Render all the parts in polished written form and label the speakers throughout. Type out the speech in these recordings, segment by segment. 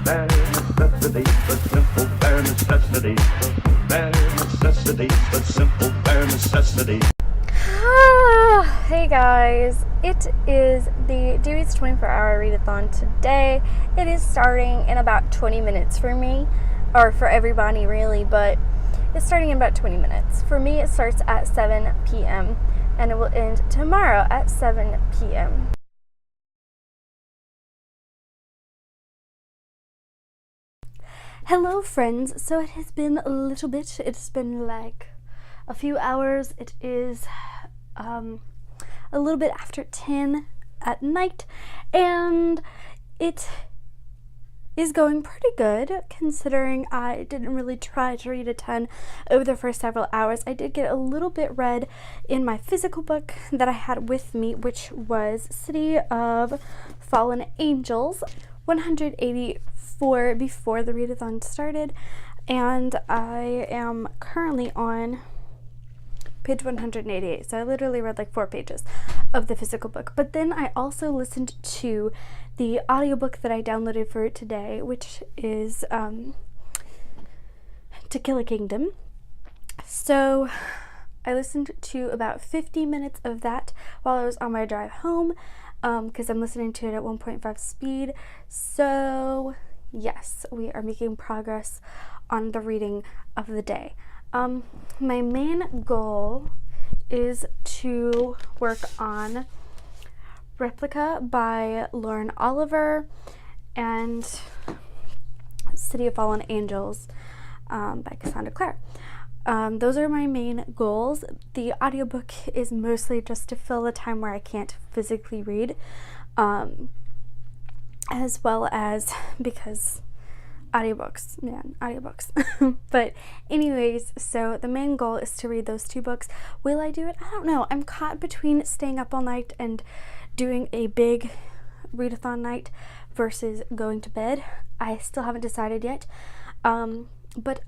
Speaker 1: bare necessity, but simple bare necessity. Bare necessity, but simple bare necessity.
Speaker 2: Hey guys, it is the Dewey's 24-hour readathon today. It is starting in about 20 minutes for me, or for everybody really, but it's starting in about 20 minutes. For me, it starts at 7 p.m. and it will end tomorrow at 7 p.m. Hello friends, so it has been a little bit, it's been like a few hours. It is a little bit after 10 at night, and it is going pretty good considering I didn't really try to read a ton over the first several hours. I did get a little bit read in my physical book that I had with me, which was City of Fallen Angels, 184 before the readathon started, and I am currently on page 188, so I literally read like 4 pages of the physical book. But then I also listened to the audiobook that I downloaded for today, which is To Kill a Kingdom. So I listened to about 50 minutes of that while I was on my drive home, because I'm listening to it at 1.5 speed. So yes, we are making progress on the reading of the day. My main goal is to work on Replica by Lauren Oliver and City of Fallen Angels by Cassandra Clare. Those are my main goals. The audiobook is mostly just to fill the time where I can't physically read, as well as because audiobooks. But anyways, so the main goal is to read those 2 books. Will I do it? I don't know. I'm caught between staying up all night and doing a big readathon night versus going to bed. I still haven't decided yet. But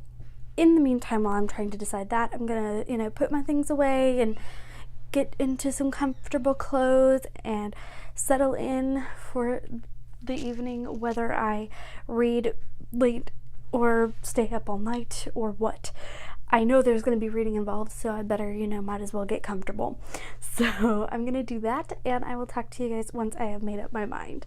Speaker 2: in the meantime, while I'm trying to decide that, I'm gonna, put my things away and get into some comfortable clothes and settle in for the evening, whether I read late or stay up all night or what. I know there's going to be reading involved, so I better, might as well get comfortable. So I'm going to do that, and I will talk to you guys once I have made up my mind.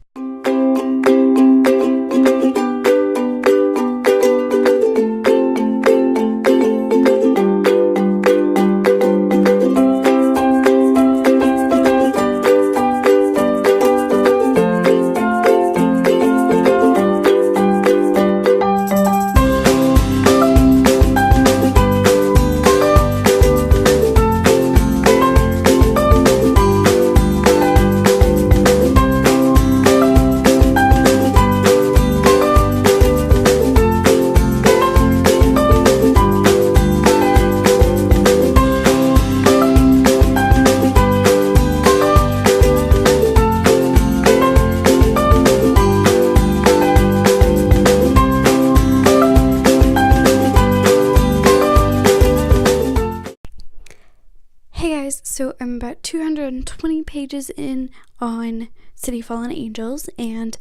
Speaker 2: So I'm about 220 pages in on City of Fallen Angels and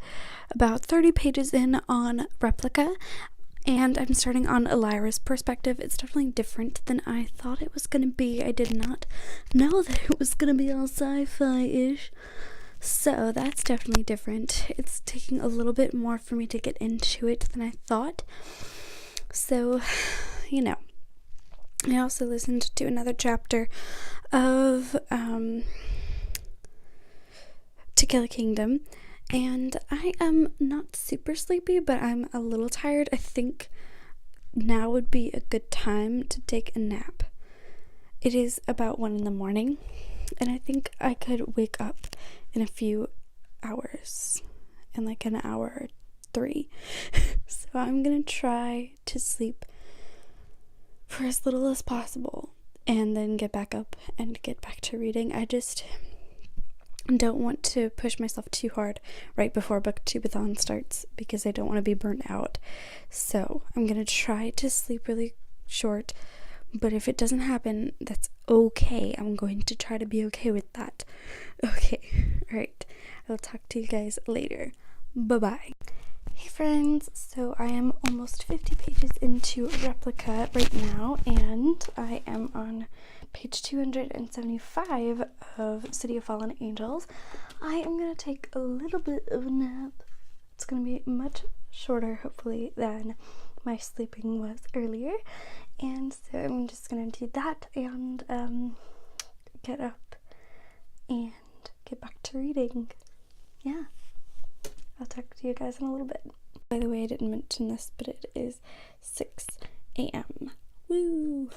Speaker 2: about 30 pages in on Replica, and I'm starting on Elira's perspective. It's definitely different than I thought it was going to be. I did not know that it was going to be all sci-fi-ish, so that's definitely different. It's taking a little bit more for me to get into it than I thought, so I also listened to another chapter of To Kill a Kingdom, and I am not super sleepy, but I'm a little tired. I think now would be a good time to take a nap. It is about 1 a.m, and I think I could wake up in a few hours, in like an hour or 3. So I'm gonna try to sleep for as little as possible and then get back up and get back to reading. I just don't want to push myself too hard right before Booktubeathon starts because I don't want to be burnt out. So I'm gonna try to sleep really short, but if it doesn't happen, that's okay. I'm going to try to be okay with that. Okay, alright, I'll talk to you guys later. Bye-bye. Hey friends, so I am almost 50 pages into Replica right now, and I am on page 275 of City of Fallen Angels. I am going to take a little bit of a nap. It's going to be much shorter, hopefully, than my sleeping was earlier, and so I'm just going to do that and get up and get back to reading. Yeah. I'll talk to you guys in a little bit. By the way, I didn't mention this, but it is 6 a.m. Woo!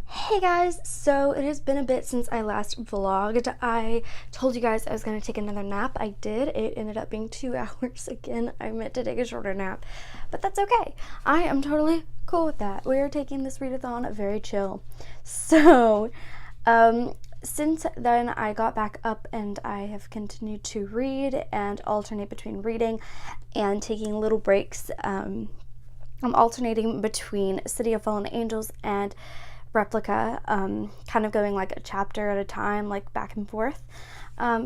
Speaker 2: Hey guys, so it has been a bit since I last vlogged. I told you guys I was going to take another nap. I did. It ended up being 2 hours again. I meant to take a shorter nap, but that's okay. I am totally cool with that. We are taking this readathon very chill. So, since then, I got back up and I have continued to read and alternate between reading and taking little breaks. I'm alternating between City of Fallen Angels and Replica, kind of going like a chapter at a time, like back and forth,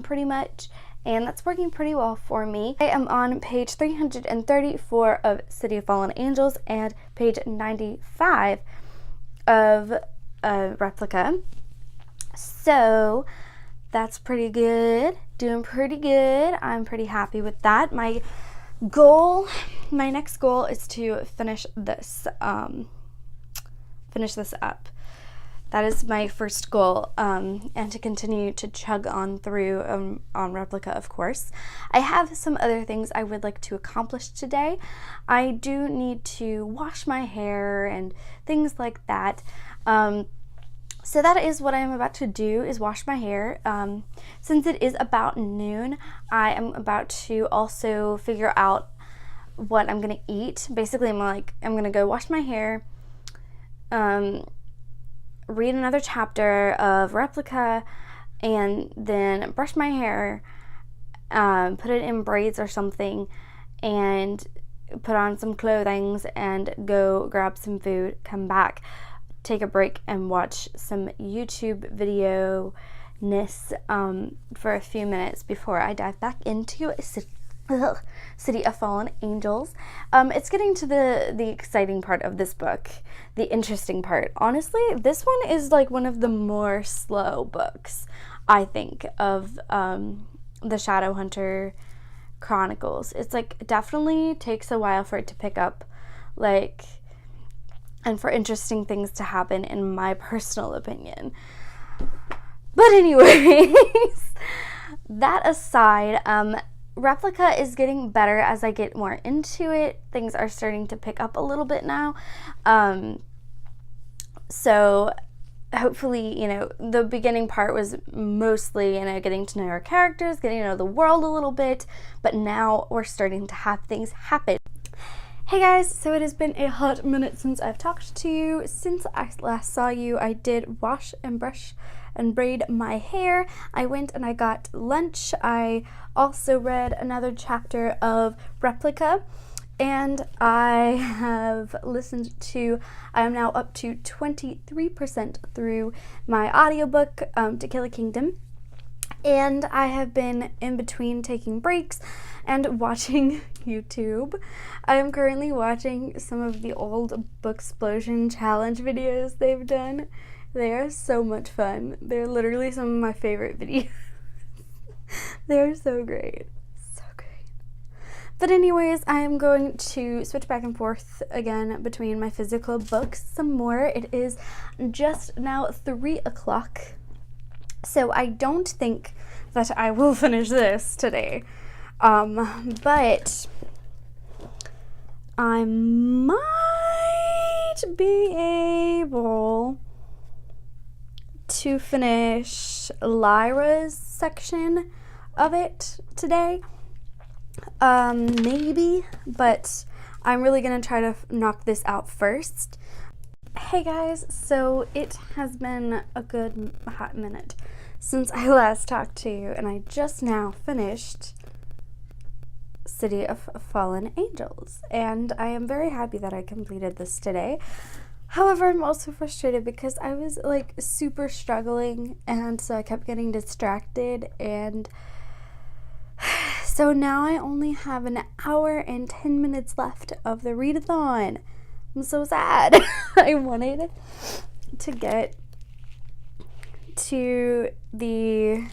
Speaker 2: pretty much. And that's working pretty well for me. I am on page 334 of City of Fallen Angels and page 95 of Replica. So that's pretty good, doing pretty good. I'm pretty happy with that. My next goal is to finish this up. That is my first goal, and to continue to chug on through on Replica, of course. I have some other things I would like to accomplish today. I do need to wash my hair and things like that. So that is what I am about to do, is wash my hair. Since it is about noon, I am about to also figure out what I'm gonna eat. Basically, I'm gonna go wash my hair, read another chapter of Replica, and then brush my hair, put it in braids or something, and put on some clothing and go grab some food, come back, take a break and watch some YouTube video-ness for a few minutes before I dive back into City of Fallen Angels. It's getting to the exciting part of this book, the interesting part. Honestly, this one is like one of the more slow books, I think, of the Shadowhunter Chronicles. It's like definitely takes a while for it to pick up, like, and for interesting things to happen, in my personal opinion. But anyways, that aside, Replica is getting better as I get more into it. Things are starting to pick up a little bit now. So hopefully, the beginning part was mostly, getting to know our characters, getting to know the world a little bit, but now we're starting to have things happen. Hey guys, so it has been a hot minute since I've talked to you. Since I last saw you, I did wash and brush and braid my hair. I went and I got lunch. I also read another chapter of Replica, and I have I am now up to 23% through my audiobook, To Kill a Kingdom. And I have been in between taking breaks and watching YouTube. I am currently watching some of the old Booksplosion challenge videos they've done. They are so much fun. They're literally some of my favorite videos. They're so great. So great. But anyways, I am going to switch back and forth again between my physical books some more. It is just now 3 o'clock. So I don't think that I will finish this today, but I might be able to finish Lyra's section of it today, maybe, but I'm really gonna try to knock this out first. Hey guys, so it has been a good hot minute since I last talked to you, and I just now finished City of Fallen Angels, and I am very happy that I completed this today. However, I'm also frustrated because I was like super struggling, and so I kept getting distracted, and So now I only have an hour and 10 minutes left of the readathon. I'm so sad. I wanted to get to the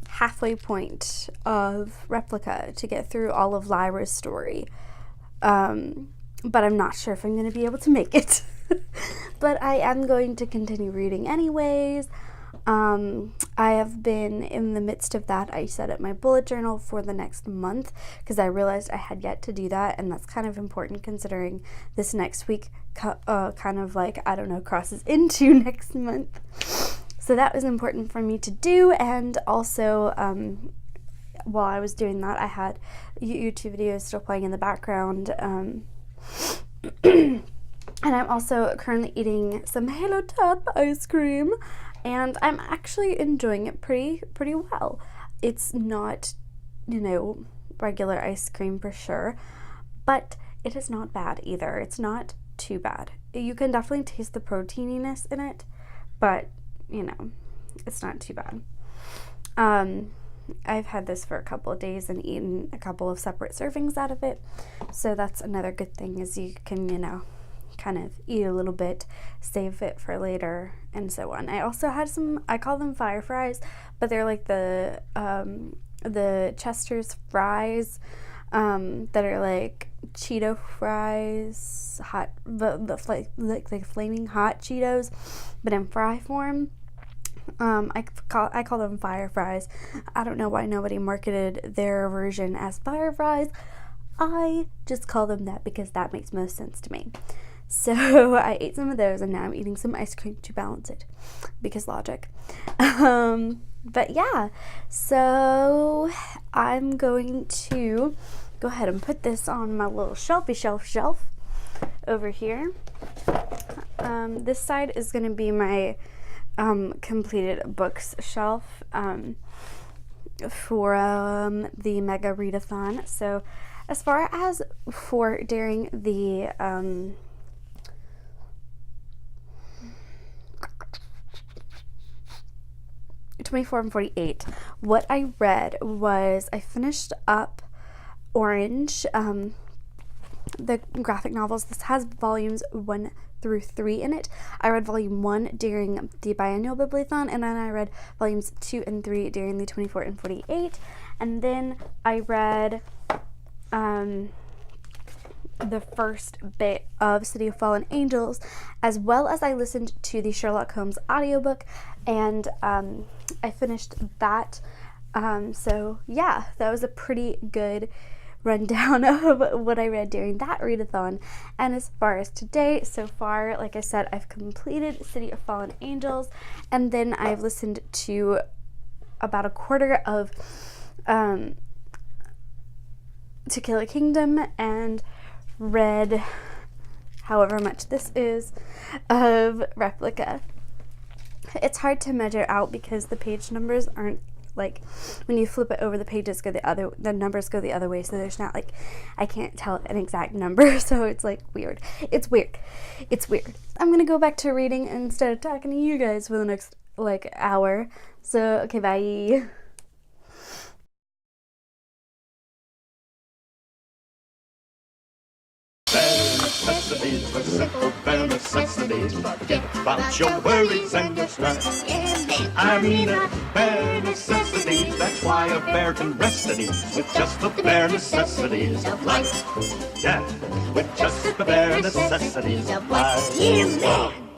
Speaker 2: halfway point of Replica to get through all of Lyra's story. But I'm not sure if I'm going to be able to make it. But I am going to continue reading anyways. I have been in the midst of that. I set up my bullet journal for the next month because I realized I had yet to do that, and that's kind of important considering this next week kind of like, I don't know, crosses into next month. So that was important for me to do, and also while I was doing that, I had YouTube videos still playing in the background. And I'm also currently eating some Halo Top ice cream, and I'm actually enjoying it pretty well. It's not, regular ice cream for sure, but it is not bad either. It's not too bad. You can definitely taste the proteininess in it, but, it's not too bad. I've had this for a couple of days and eaten a couple of separate servings out of it, so that's another good thing is you can, kind of eat a little bit, save it for later, and so on. I also had some, I call them fire fries, but they're like the Chester's fries that are like Cheeto fries, hot, like flaming hot Cheetos, but in fry form. I call them fire fries. I don't know why nobody marketed their version as fire fries. I just call them that because that makes most sense to me. So I ate some of those, and now I'm eating some ice cream to balance it because logic. But yeah, so I'm going to go ahead and put this on my little shelf over here. This side is going to be my completed books shelf for the Mega Readathon. So as far as for during the 24 and 48, what I read was I finished up Orange, the graphic novels. This has volumes 1 through 3 in it. I read volume 1 during the biannual Bibliothon, and then I read volumes 2 and 3 during the 24 and 48, and then I read the first bit of City of Fallen Angels, as well as I listened to the Sherlock Holmes audiobook, and I finished that. So yeah, that was a pretty good rundown of what I read during that readathon. And as far as today, so far, like I said, I've completed City of Fallen Angels, and then I've listened to about a quarter of To Kill a Kingdom, and read however much this is of Replica. It's hard to measure out because the page numbers aren't like, when you flip it over, the pages go the numbers go the other way, so there's not like, I can't tell an exact number, so it's like weird. It's weird. I'm gonna go back to reading instead of talking to you guys for the next like hour. So okay, bye.
Speaker 1: Necessities, the simple bare necessities. Forget about your worries and your stress. I mean the bare necessities. That's why a bear can rest at ease with just the bare necessities of life. Yeah, with just the bare necessities of life.